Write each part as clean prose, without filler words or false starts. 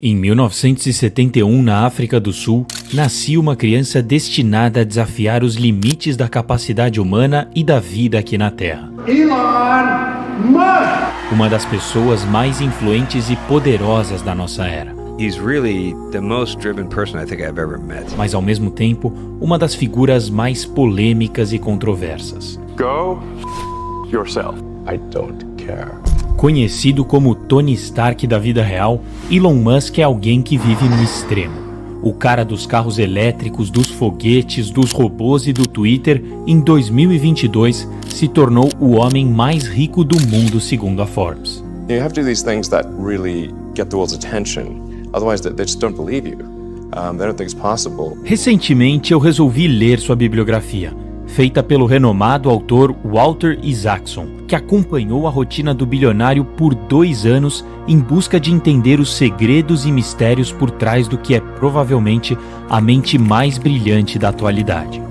Em 1971, na África do Sul, nascia uma criança destinada a desafiar os limites da capacidade humana e da vida aqui na Terra. Elon Musk! Uma das pessoas mais influentes e poderosas da nossa era. He's really the most driven person I think I've ever met. Mas ao mesmo tempo, uma das figuras mais polêmicas e controversas. Go yourself. I don't care. Conhecido como Tony Stark da vida real, Elon Musk é alguém que vive no extremo. O cara dos carros elétricos, dos foguetes, dos robôs e do Twitter, em 2022, se tornou o homem mais rico do mundo, segundo a Forbes. You have to do these things that really get the world's attention. Otherwise, they just don't believe you. They don't think it's possible. Recentemente, eu resolvi ler sua bibliografia, feita pelo renomado autor Walter Isaacson, que acompanhou a rotina do bilionário por 2 anos em busca de entender os segredos e mistérios por trás do que é provavelmente a mente mais brilhante da atualidade.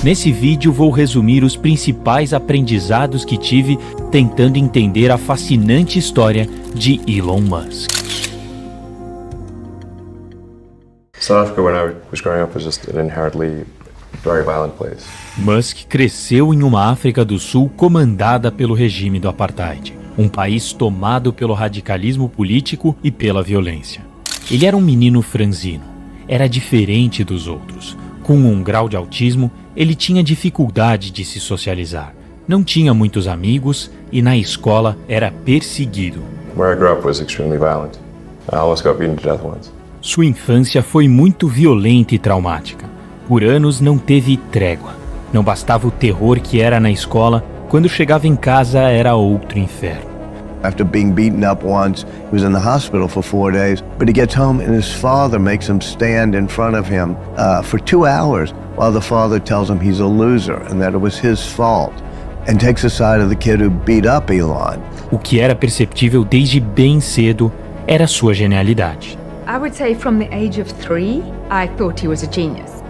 Nesse vídeo vou resumir os principais aprendizados que tive tentando entender a fascinante história de Elon Musk. South Africa, when I was growing up, was just an inherently very violent place. Musk cresceu em uma África do Sul comandada pelo regime do apartheid, um país tomado pelo radicalismo político e pela violência. Ele era um menino franzino, era diferente dos outros. Com um grau de autismo, ele tinha dificuldade de se socializar. Não tinha muitos amigos e na escola era perseguido. Where I grew up was extremely violent. I almost got beaten to death once. Sua infância foi muito violenta e traumática. Por anos não teve trégua. Não bastava o terror que era na escola, quando chegava em casa era outro inferno. After being beaten up once, he was in the hospital for 4 days, but he gets home and his father makes him stand in front of him for 2 hours while the father tells him he's a loser and that it was his fault, and takes the side of the kid who beat up Elon. O que era perceptível desde bem cedo era sua genialidade. I would say from the age of 3, I thought he was a genius.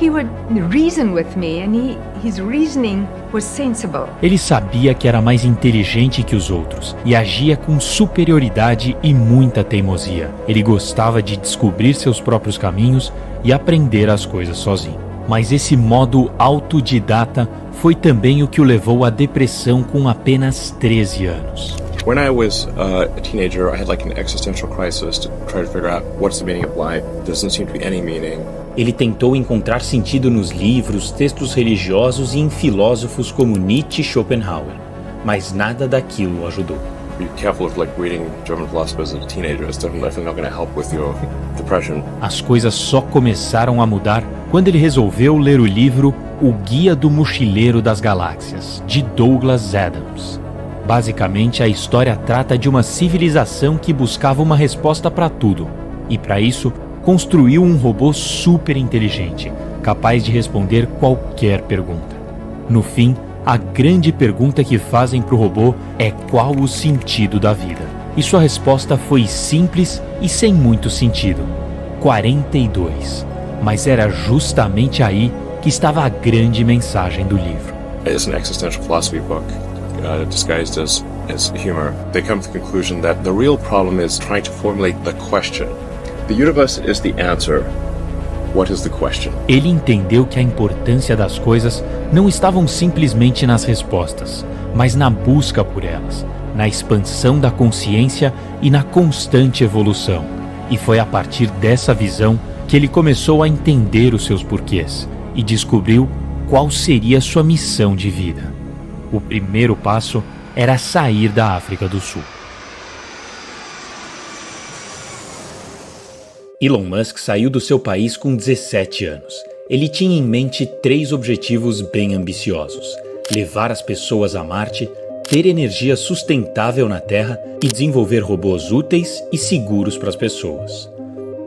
He would reason with me and his reasoning was sensible. Ele sabia que era mais inteligente que os outros e agia com superioridade e muita teimosia. Ele gostava de descobrir seus próprios caminhos e aprender as coisas sozinho. Mas esse modo autodidata foi também o que o levou à depressão com apenas 13 anos. When I was a teenager, I had like an existential crisis to try to figure out what's the meaning of life. There doesn't seem to be any meaning. Ele tentou encontrar sentido nos livros, textos religiosos e em filósofos como Nietzsche e Schopenhauer, mas nada daquilo o ajudou. Be careful of like reading German philosophers as a teenager. It's definitely not going to help with your depression. As coisas só começaram a mudar quando ele resolveu ler o livro O Guia do Mochileiro das Galáxias, de Douglas Adams. Basicamente, a história trata de uma civilização que buscava uma resposta para tudo, e para isso, construiu um robô super inteligente, capaz de responder qualquer pergunta. No fim, a grande pergunta que fazem para o robô é qual o sentido da vida. E sua resposta foi simples e sem muito sentido: 42. Mas era justamente aí que estava a grande mensagem do livro. It's an existential philosophy book. Disguised as humor. They come to the conclusion that the real problem is trying to formulate the question. The universe is the answer. What is the question? Ele entendeu que a importância das coisas não estavam simplesmente nas respostas, mas na busca por elas, na expansão da consciência e na constante evolução. E foi a partir dessa visão que ele começou a entender os seus porquês e descobriu qual seria sua missão de vida. O primeiro passo era sair da África do Sul. Elon Musk saiu do seu país com 17 anos. Ele tinha em mente 3 objetivos bem ambiciosos: levar as pessoas a Marte, ter energia sustentável na Terra e desenvolver robôs úteis e seguros para as pessoas.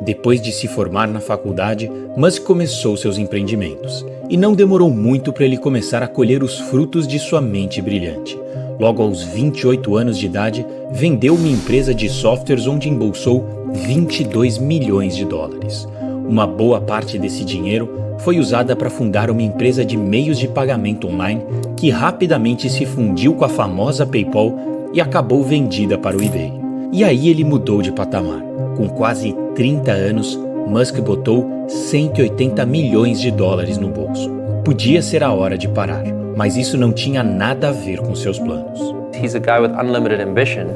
Depois de se formar na faculdade, Musk começou seus empreendimentos. E não demorou muito para ele começar a colher os frutos de sua mente brilhante. Logo aos 28 anos de idade, vendeu uma empresa de softwares onde embolsou 22 milhões de dólares. Uma boa parte desse dinheiro foi usada para fundar uma empresa de meios de pagamento online que rapidamente se fundiu com a famosa PayPal e acabou vendida para o eBay. E aí ele mudou de patamar. Com quase 30 anos, Musk botou 180 milhões de dólares no bolso. Podia ser a hora de parar, mas isso não tinha nada a ver com seus planos. He's a guy with unlimited ambition.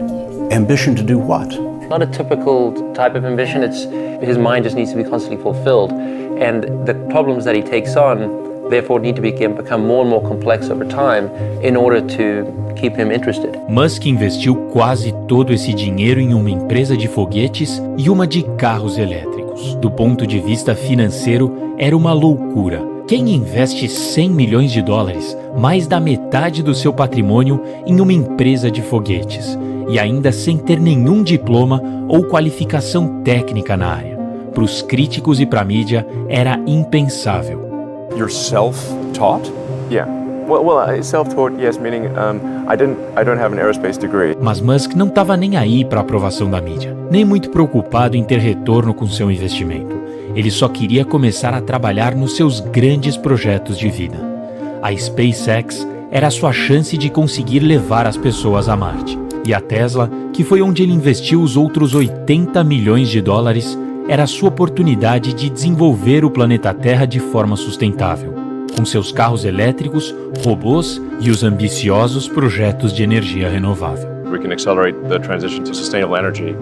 Ambition to do what? Not a typical type of ambition. It's his mind just needs to be constantly fulfilled, and the problems that he takes on therefore need to become more and more complex over time in order to keep him interested. Musk investiu quase todo esse dinheiro em uma empresa de foguetes e uma de carros elétricos. Do ponto de vista financeiro, era uma loucura. Quem investe 100 milhões de dólares, mais da metade do seu patrimônio, em uma empresa de foguetes, e ainda sem ter nenhum diploma ou qualificação técnica na área? Para os críticos e para a mídia, era impensável. You're self-taught? Yeah. Well, self-taught, yes, meaning I don't have an aerospace degree. Mas Musk não estava nem aí para a aprovação da mídia, nem muito preocupado em ter retorno com seu investimento. Ele só queria começar a trabalhar nos seus grandes projetos de vida. A SpaceX era a sua chance de conseguir levar as pessoas a Marte. E a Tesla, que foi onde ele investiu os outros 80 milhões de dólares, era a sua oportunidade de desenvolver o planeta Terra de forma sustentável, com seus carros elétricos, robôs e os ambiciosos projetos de energia renovável. We can accelerate the transition to sustainable energy.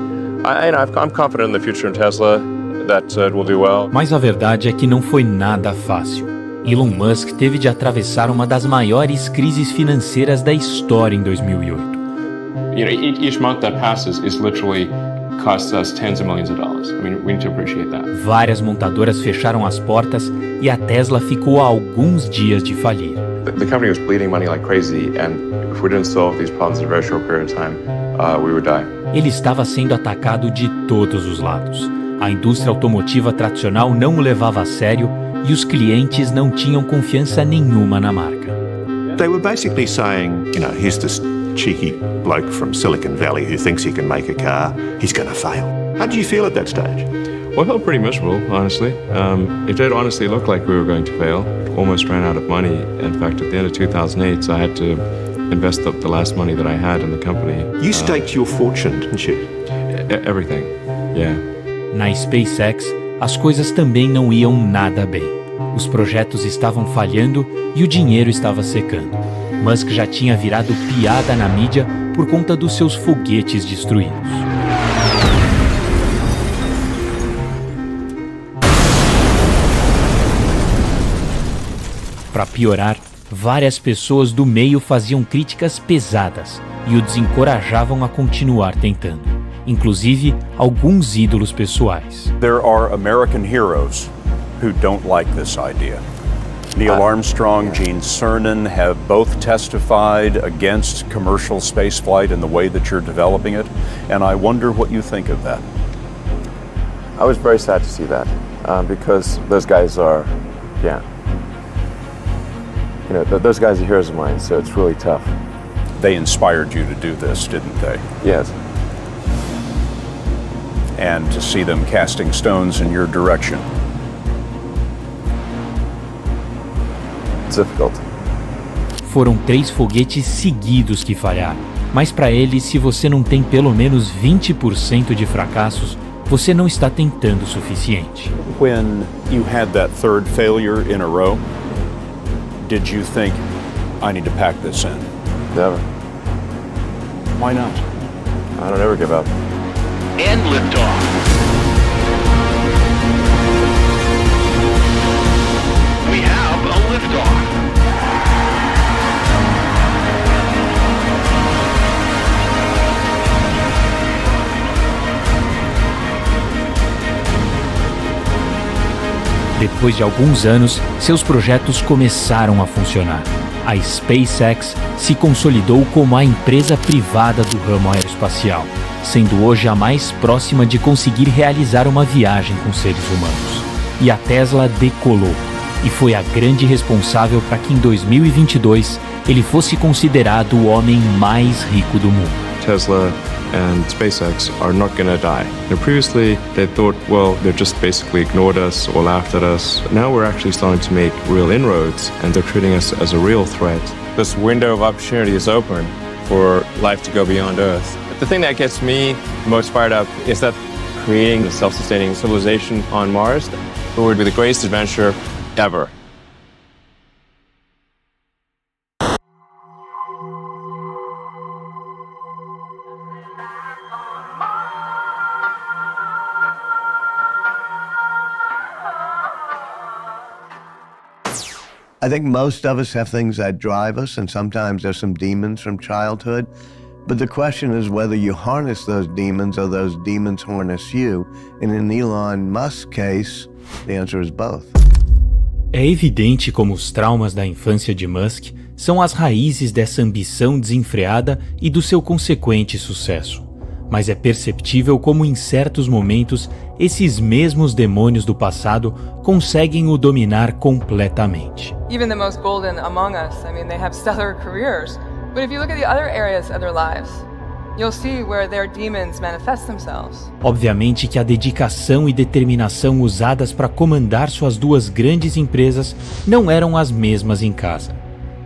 I'm confident in the future in Tesla that it will do well. Mas a verdade é que não foi nada fácil. Elon Musk teve de atravessar uma das maiores crises financeiras da história em 2008. Each month that passes is literally costs us tens of millions of dollars. I mean, we need to appreciate that. Várias montadoras fecharam as portas e a Tesla ficou a alguns dias de falir. The company was bleeding money like crazy, and if we didn't solve these problems in a very short period of time, we would die. Ele estava sendo atacado de todos os lados. A indústria automotiva tradicional não o levava a sério e os clientes não tinham confiança nenhuma na marca. They were basically saying, here's this cheeky bloke from Silicon Valley who thinks he can make a car, he's going to fail. How did you feel at that stage? Well, I felt pretty miserable, honestly. It did honestly look like we were going to fail. Almost ran out of money. In fact, at the end of 2008, I had to invest the last money that I had in the company. You staked your fortune, didn't you? Everything, yeah. Na SpaceX, as coisas também não iam nada bem. Os projetos estavam falhando e o dinheiro estava secando. Musk já tinha virado piada na mídia por conta dos seus foguetes destruídos. Para piorar, várias pessoas do meio faziam críticas pesadas e o desencorajavam a continuar tentando, inclusive alguns ídolos pessoais. There are American heroes who don't like this idea. Neil Armstrong, Gene Cernan have both testified against commercial spaceflight in the way that you're developing it, and I wonder what you think of that. I was very sad to see that, because those guys are, those guys are heroes of mine, so it's really tough. They inspired you to do this, didn't they? Yes. And to see them casting stones in your direction. It's difficult. Foram 3 foguetes seguidos que falharam, mas para ele, se você não tem pelo menos 20% de fracassos, você não está tentando o suficiente. When you had that third failure in a row, did you think, I need to pack this in? Never. Why not? I don't ever give up. And liftoff. We have a liftoff. Depois de alguns anos, seus projetos começaram a funcionar. A SpaceX se consolidou como a empresa privada do ramo aeroespacial, sendo hoje a mais próxima de conseguir realizar uma viagem com seres humanos. E a Tesla decolou, e foi a grande responsável para que em 2022 ele fosse considerado o homem mais rico do mundo. Tesla and SpaceX are not going to die. Previously, they thought, well, they just basically ignored us or laughed at us. Now we're actually starting to make real inroads, and they're treating us as a real threat. This window of opportunity is open for life to go beyond Earth. The thing that gets me most fired up is that creating a self-sustaining civilization on Mars would be the greatest adventure ever. I think most of us have things that drive us, and sometimes there's some demons from childhood. But the question is whether you harness those demons or those demons harness you. And in Elon Musk's case, the answer is both. É evidente como os traumas da infância de Musk são as raízes dessa ambição desenfreada e do seu consequente sucesso. Mas é perceptível como em certos momentos esses mesmos demônios do passado conseguem o dominar completamente. Even the most golden among us, I mean, they have stellar careers. But if you look at the other areas of their lives, you'll see where their demons manifest themselves. Obviamente que a dedicação e determinação usadas para comandar suas duas grandes empresas não eram as mesmas em casa.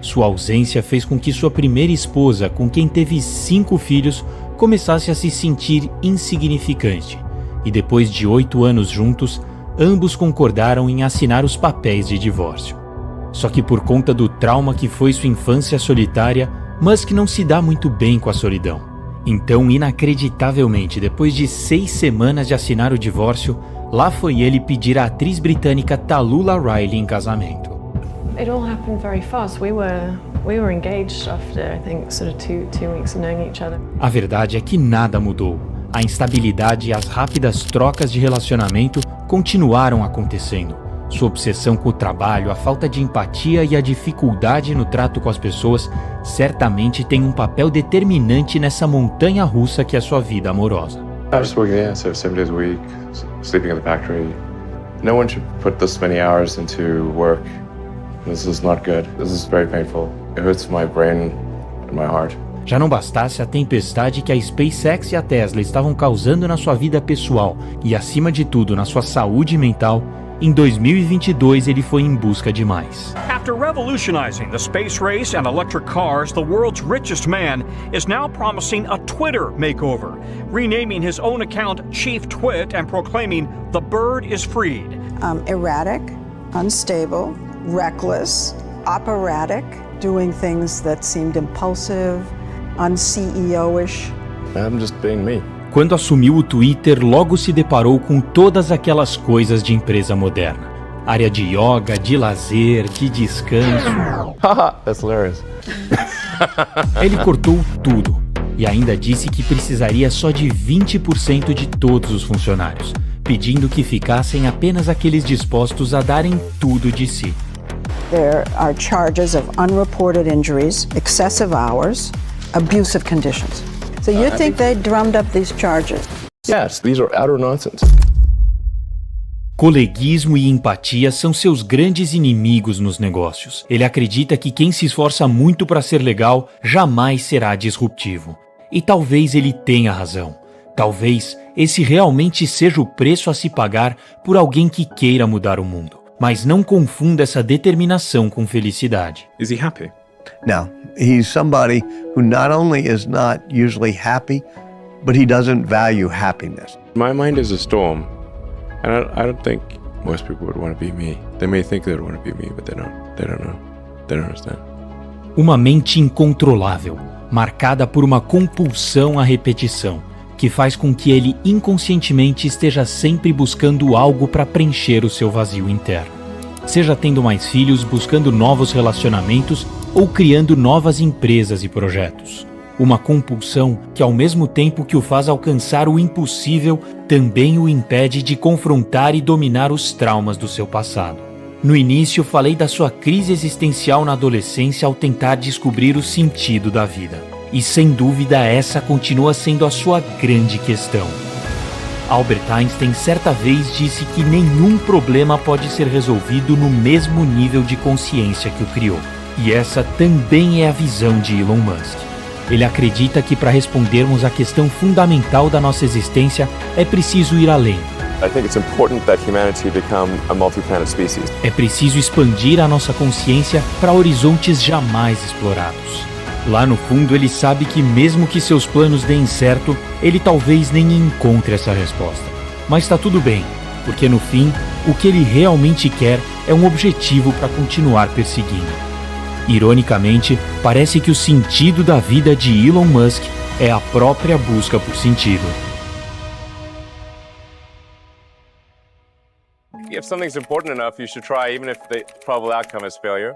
Sua ausência fez com que sua primeira esposa, com quem teve 5 filhos, começasse a se sentir insignificante. E depois de 8 anos juntos, ambos concordaram em assinar os papéis de divórcio. Só que por conta do trauma que foi sua infância solitária, Musk não se dá muito bem com a solidão. Então, inacreditavelmente, depois de 6 semanas de assinar o divórcio, lá foi ele pedir à atriz britânica Talulah Riley em casamento. It all happened very fast. We were engaged after, I think, sort of two weeks of knowing each other. A verdade é que nada mudou. A instabilidade e as rápidas trocas de relacionamento continuaram acontecendo. Sua obsessão com o trabalho, a falta de empatia e a dificuldade no trato com as pessoas certamente têm um papel determinante nessa montanha russa que é sua vida amorosa. I was working 7 days a week, sleeping in the factory. No one should put this many hours into work. This is not good. This is very painful. It hurts my brain and my heart. Já não bastasse a tempestade que a SpaceX e a Tesla estavam causando na sua vida pessoal e, acima de tudo, na sua saúde mental, em 2022 ele foi em busca de mais. After revolutionizing the space race and electric cars, the world's richest man is now promising a Twitter makeover, renaming his own account Chief Twit and proclaiming the bird is freed. Erratic, unstable, reckless, operatic, doing things that seemed impulsive, un-CEO-ish. I'm just being me. Quando assumiu o Twitter, logo se deparou com todas aquelas coisas de empresa moderna. Área de yoga, de lazer, de descanso. Haha, that's hilarious. Ele cortou tudo e ainda disse que precisaria só de 20% de todos os funcionários, pedindo que ficassem apenas aqueles dispostos a darem tudo de si. There are charges of unreported injuries, excessive hours, abusive conditions. So you think they drummed up these charges? Yes, these are utter nonsense. Coleguismo e empatia são seus grandes inimigos nos negócios. Ele acredita que quem se esforça muito para ser legal jamais será disruptivo. E talvez ele tenha razão. Talvez esse realmente seja o preço a se pagar por alguém que queira mudar o mundo. Mas não confunda essa determinação com felicidade. Is he happy? No, he's somebody who not only is not usually happy, but he doesn't value happiness. My mind is a storm, and I don't think most people would want to be me. They may think they would want to be me, but they don't. They don't know. They don't understand. Uma mente incontrolável, marcada por uma compulsão à repetição, que faz com que ele inconscientemente esteja sempre buscando algo para preencher o seu vazio interno. Seja tendo mais filhos, buscando novos relacionamentos ou criando novas empresas e projetos. Uma compulsão que, ao mesmo tempo que o faz alcançar o impossível, também o impede de confrontar e dominar os traumas do seu passado. No início, falei da sua crise existencial na adolescência ao tentar descobrir o sentido da vida. E, sem dúvida, essa continua sendo a sua grande questão. Albert Einstein certa vez disse que nenhum problema pode ser resolvido no mesmo nível de consciência que o criou. E essa também é a visão de Elon Musk. Ele acredita que para respondermos à questão fundamental da nossa existência é preciso ir além. I think it's important that humanity become a multi-planet species. É preciso expandir a nossa consciência para horizontes jamais explorados. Lá no fundo, ele sabe que mesmo que seus planos deem certo, ele talvez nem encontre essa resposta. Mas tá tudo bem, porque no fim, o que ele realmente quer é um objetivo para continuar perseguindo. Ironicamente, parece que o sentido da vida de Elon Musk é a própria busca por sentido. If something's important enough, you should try, even if the probable outcome is failure.